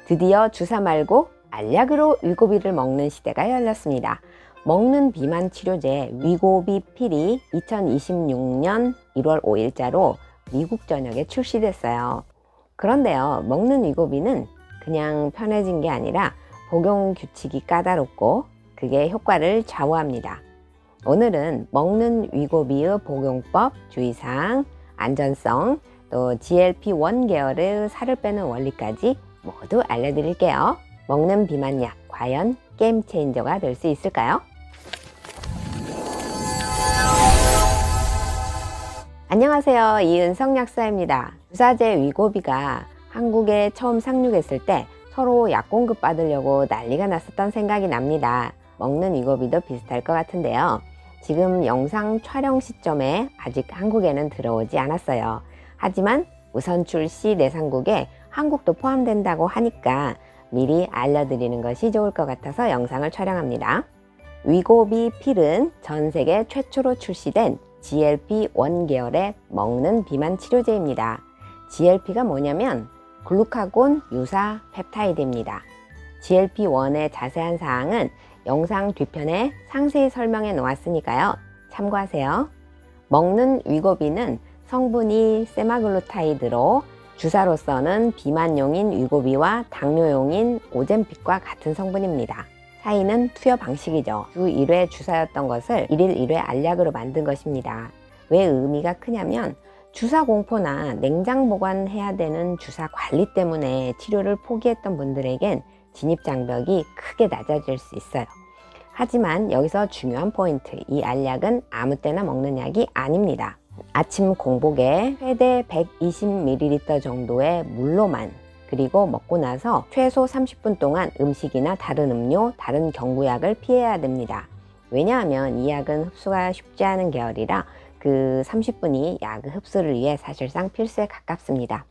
드디어 주사 말고 알약으로 위고비를 먹는 시대가 열렸습니다. 먹는 비만 치료제 위고비 필이 2026년 1월 5일자로 미국 전역에 출시됐어요. 그런데요, 먹는 위고비는 그냥 편해진 게 아니라 복용 규칙이 까다롭고 그게 효과를 좌우합니다. 오늘은 먹는 위고비의 복용법, 주의사항, 안전성, 또 GLP-1 계열의 살을 빼는 원리까지 모두 알려드릴게요. 먹는 비만약 과연 게임 체인저가 될 수 있을까요? 안녕하세요, 이은성 약사입니다. 주사제 위고비가 한국에 처음 상륙했을 때 서로 약 공급 받으려고 난리가 났었던 생각이 납니다. 먹는 위고비도 비슷할 것 같은데요. 지금 영상 촬영 시점에 아직 한국에는 들어오지 않았어요. 하지만 우선 출시 내상국에 한국도 포함된다고 하니까 미리 알려드리는 것이 좋을 것 같아서 영상을 촬영합니다. 위고비 필은 전 세계 최초로 출시된 GLP-1 계열의 먹는 비만 치료제입니다. GLP가 뭐냐면 글루카곤 유사 펩타이드입니다. GLP-1의 자세한 사항은 영상 뒤편에 상세히 설명해 놓았으니까요. 참고하세요. 먹는 위고비는 성분이 세마글루타이드로 주사로서는 비만용인 위고비와 당뇨용인 오젬픽과 같은 성분입니다. 차이는 투여 방식이죠. 주 1회 주사였던 것을 1일 1회 알약으로 만든 것입니다. 왜 의미가 크냐면 주사 공포나 냉장 보관해야 되는 주사 관리 때문에 치료를 포기했던 분들에겐 진입 장벽이 크게 낮아질 수 있어요. 하지만 여기서 중요한 포인트, 이 알약은 아무 때나 먹는 약이 아닙니다. 아침 공복에 최대 120ml 정도의 물로만, 그리고 먹고 나서 최소 30분 동안 음식이나 다른 음료, 다른 경구약을 피해야 됩니다. 왜냐하면 이 약은 흡수가 쉽지 않은 계열이라 그 30분이 약 흡수를 위해 사실상 필수에 가깝습니다.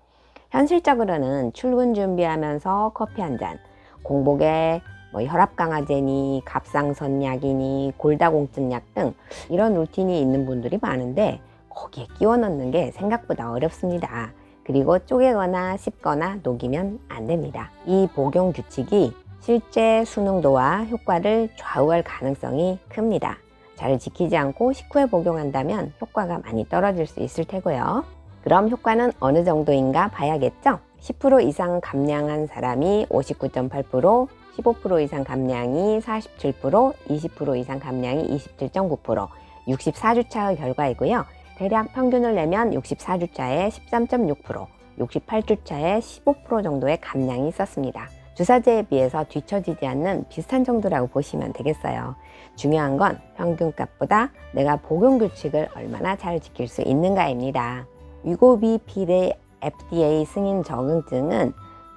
현실적으로는 출근 준비하면서 커피 한 잔, 공복에 혈압 강화제니 갑상선 약이니 골다공증 약 등 이런 루틴이 있는 분들이 많은데 거기에 끼워 넣는 게 생각보다 어렵습니다. 그리고 쪼개거나 씹거나 녹이면 안 됩니다. 이 복용 규칙이 실제 수능도와 효과를 좌우할 가능성이 큽니다. 잘 지키지 않고 식후에 복용한다면 효과가 많이 떨어질 수 있을 테고요. 그럼 효과는 어느 정도인가 봐야겠죠? 10% 이상 감량한 사람이 59.8%, 15% 이상 감량이 47%, 20% 이상 감량이 27.9%, 64주차의 결과이고요. 대략 평균을 내면 64주차에 13.6%, 68주차에 15% 정도의 감량이 있었습니다. 주사제에 비해서 뒤처지지 않는 비슷한 정도라고 보시면 되겠어요. 중요한 건 평균값보다 내가 복용 규칙을 얼마나 잘 지킬 수 있는가입니다. 위고비 필의 FDA 승인 적응증은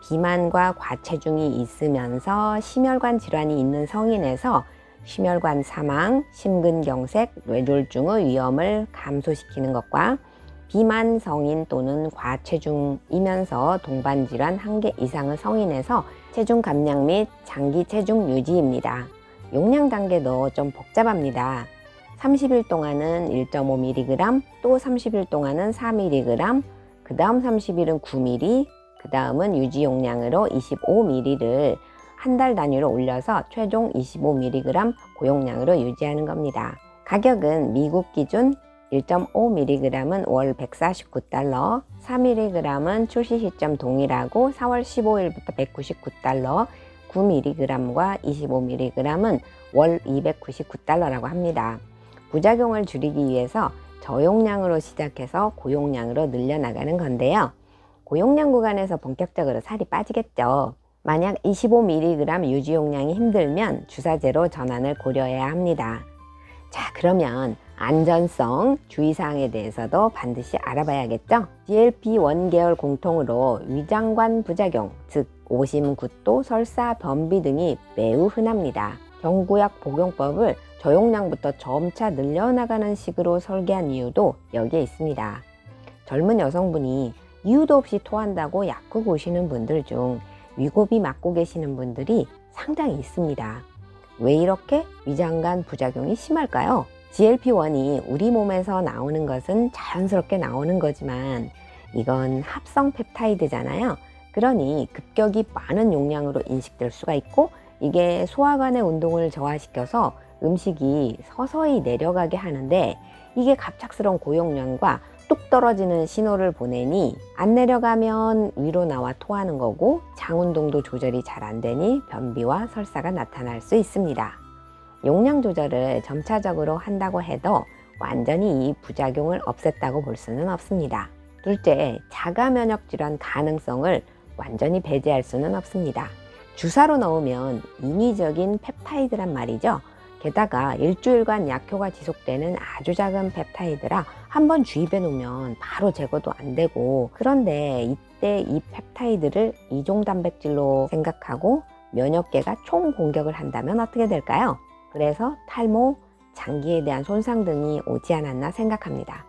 비만과 과체중이 있으면서 심혈관 질환이 있는 성인에서 심혈관 사망, 심근경색, 뇌졸중의 위험을 감소시키는 것과 비만 성인 또는 과체중이면서 동반질환 1개 이상의 성인에서 체중 감량 및 장기 체중 유지입니다. 용량 단계도 좀 복잡합니다. 30일 동안은 1.5mg, 또 30일 동안은 4mg, 그 다음 30일은 9mg, 그 다음은 유지 용량으로 25mg를 한 달 단위로 올려서 최종 25mg 고용량으로 유지하는 겁니다. 가격은 미국 기준 1.5mg은 월 $149, 4mg은 출시 시점 동일하고 4월 15일부터 $199, 9mg과 25mg은 월 $299라고 합니다. 부작용을 줄이기 위해서 저용량으로 시작해서 고용량으로 늘려나가는 건데요. 고용량 구간에서 본격적으로 살이 빠지겠죠. 만약 25mg 유지 용량이 힘들면 주사제로 전환을 고려해야 합니다. 자, 그러면 안전성, 주의사항에 대해서도 반드시 알아봐야겠죠? GLP-1 계열 공통으로 위장관 부작용, 즉 오심, 구토, 설사, 변비 등이 매우 흔합니다. 경구약 복용법을 저용량부터 점차 늘려나가는 식으로 설계한 이유도 여기에 있습니다. 젊은 여성분이 이유도 없이 토한다고 약국 오시는 분들 중 위고비 맞고 계시는 분들이 상당히 있습니다. 왜 이렇게 위장관 부작용이 심할까요? GLP-1이 우리 몸에서 나오는 것은 자연스럽게 나오는 거지만 이건 합성 펩타이드잖아요. 그러니 급격히 많은 용량으로 인식될 수가 있고, 이게 소화관의 운동을 저하시켜서 음식이 서서히 내려가게 하는데, 이게 갑작스러운 고용량과 뚝 떨어지는 신호를 보내니 안 내려가면 위로 나와 토하는 거고, 장 운동도 조절이 잘 안 되니 변비와 설사가 나타날 수 있습니다. 용량 조절을 점차적으로 한다고 해도 완전히 이 부작용을 없앴다고 볼 수는 없습니다. 둘째, 자가 면역 질환 가능성을 완전히 배제할 수는 없습니다. 주사로 넣으면 인위적인 펩타이드란 말이죠. 게다가 일주일간 약효가 지속되는 아주 작은 펩타이드라 한번 주입해 놓으면 바로 제거도 안 되고, 그런데 이때 이 펩타이드를 이종 단백질로 생각하고 면역계가 총 공격을 한다면 어떻게 될까요? 그래서 탈모, 장기에 대한 손상 등이 오지 않았나 생각합니다.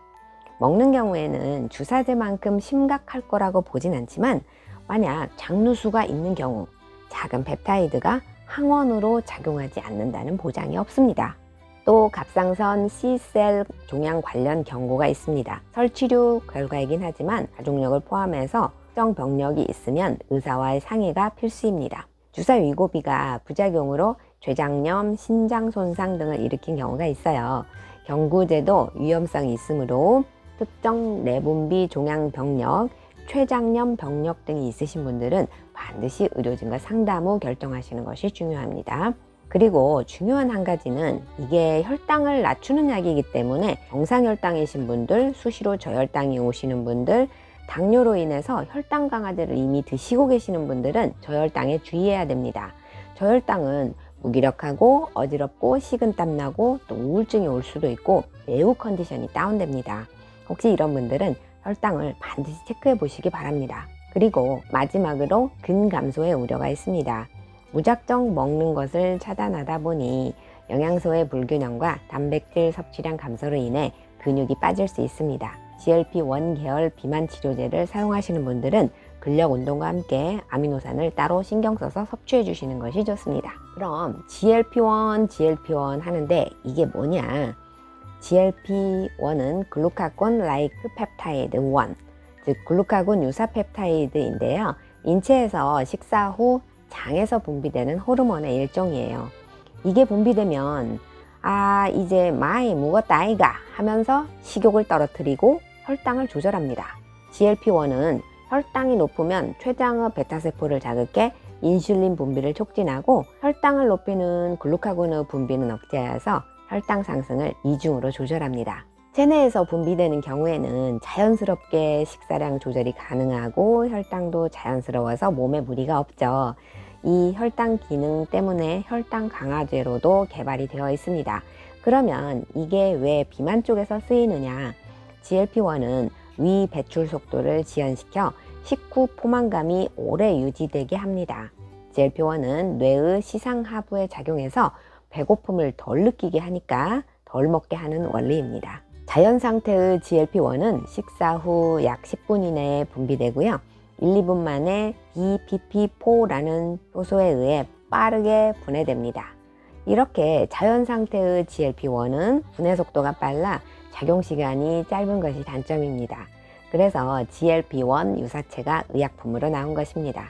먹는 경우에는 주사제만큼 심각할 거라고 보진 않지만, 만약 장누수가 있는 경우 작은 펩타이드가 항원으로 작용하지 않는다는 보장이 없습니다. 또 갑상선 C셀 종양 관련 경고가 있습니다. 설치류 결과이긴 하지만 가족력을 포함해서 특정 병력이 있으면 의사와의 상의가 필수입니다. 주사 위고비가 부작용으로 췌장염, 신장 손상 등을 일으킨 경우가 있어요. 경구제도 위험성이 있으므로 특정 내분비 종양 병력, 췌장염 병력 등이 있으신 분들은 반드시 의료진과 상담 후 결정하시는 것이 중요합니다. 그리고 중요한 한 가지는, 이게 혈당을 낮추는 약이기 때문에 정상혈당이신 분들, 수시로 저혈당이 오시는 분들, 당뇨로 인해서 혈당 강화제를 이미 드시고 계시는 분들은 저혈당에 주의해야 됩니다. 저혈당은 무기력하고 어지럽고 식은땀 나고 또 우울증이 올 수도 있고 매우 컨디션이 다운됩니다. 혹시 이런 분들은 혈당을 반드시 체크해 보시기 바랍니다. 그리고 마지막으로 근감소의 우려가 있습니다. 무작정 먹는 것을 차단하다 보니 영양소의 불균형과 단백질 섭취량 감소로 인해 근육이 빠질 수 있습니다. GLP-1 계열 비만 치료제를 사용하시는 분들은 근력 운동과 함께 아미노산을 따로 신경 써서 섭취해 주시는 것이 좋습니다. 그럼 GLP-1 하는데 이게 뭐냐? GLP-1은 글루카곤 라이크 펩타이드 1, 즉 글루카곤 유사 펩타이드인데요. 인체에서 식사 후 장에서 분비되는 호르몬의 일종이에요. 이게 분비되면 이제 많이 먹었다 아이가 하면서 식욕을 떨어뜨리고 혈당을 조절합니다. GLP-1은 혈당이 높으면 췌장의 베타세포를 자극해 인슐린 분비를 촉진하고, 혈당을 높이는 글루카곤의 분비는 억제하여서 혈당 상승을 이중으로 조절합니다. 체내에서 분비되는 경우에는 자연스럽게 식사량 조절이 가능하고 혈당도 자연스러워서 몸에 무리가 없죠. 이 혈당 기능 때문에 혈당 강화제로도 개발이 되어 있습니다. 그러면 이게 왜 비만 쪽에서 쓰이느냐? GLP-1은 위 배출 속도를 지연시켜 식후 포만감이 오래 유지되게 합니다. GLP-1은 뇌의 시상하부에 작용해서 배고픔을 덜 느끼게 하니까 덜 먹게 하는 원리입니다. 자연 상태의 GLP-1은 식사 후 약 10분 이내에 분비되고요. 1, 2분 만에 DPP4라는 효소에 의해 빠르게 분해됩니다. 이렇게 자연 상태의 GLP-1은 분해 속도가 빨라 작용 시간이 짧은 것이 단점입니다. 그래서 GLP-1 유사체가 의약품으로 나온 것입니다.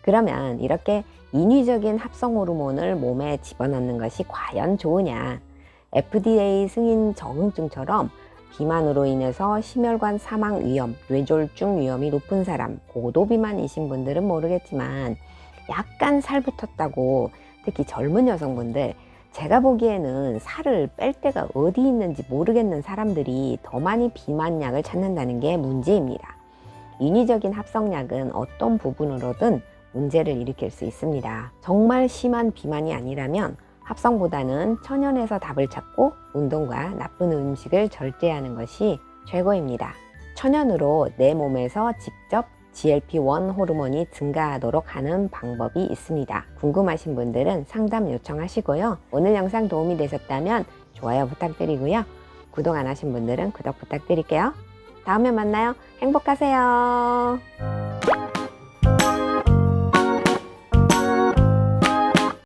그러면 이렇게 인위적인 합성 호르몬을 몸에 집어넣는 것이 과연 좋으냐? FDA 승인 적응증처럼 비만으로 인해서 심혈관 사망 위험, 뇌졸중 위험이 높은 사람, 고도비만이신 분들은 모르겠지만 약간 살 붙었다고, 특히 젊은 여성분들, 제가 보기에는 살을 뺄 데가 어디 있는지 모르겠는 사람들이 더 많이 비만약을 찾는다는 게 문제입니다. 인위적인 합성약은 어떤 부분으로든 문제를 일으킬 수 있습니다. 정말 심한 비만이 아니라면 합성보다는 천연에서 답을 찾고 운동과 나쁜 음식을 절제하는 것이 최고입니다. 천연으로 내 몸에서 직접 GLP-1 호르몬이 증가하도록 하는 방법이 있습니다. 궁금하신 분들은 상담 요청하시고요. 오늘 영상 도움이 되셨다면 좋아요 부탁드리고요. 구독 안 하신 분들은 구독 부탁드릴게요. 다음에 만나요. 행복하세요.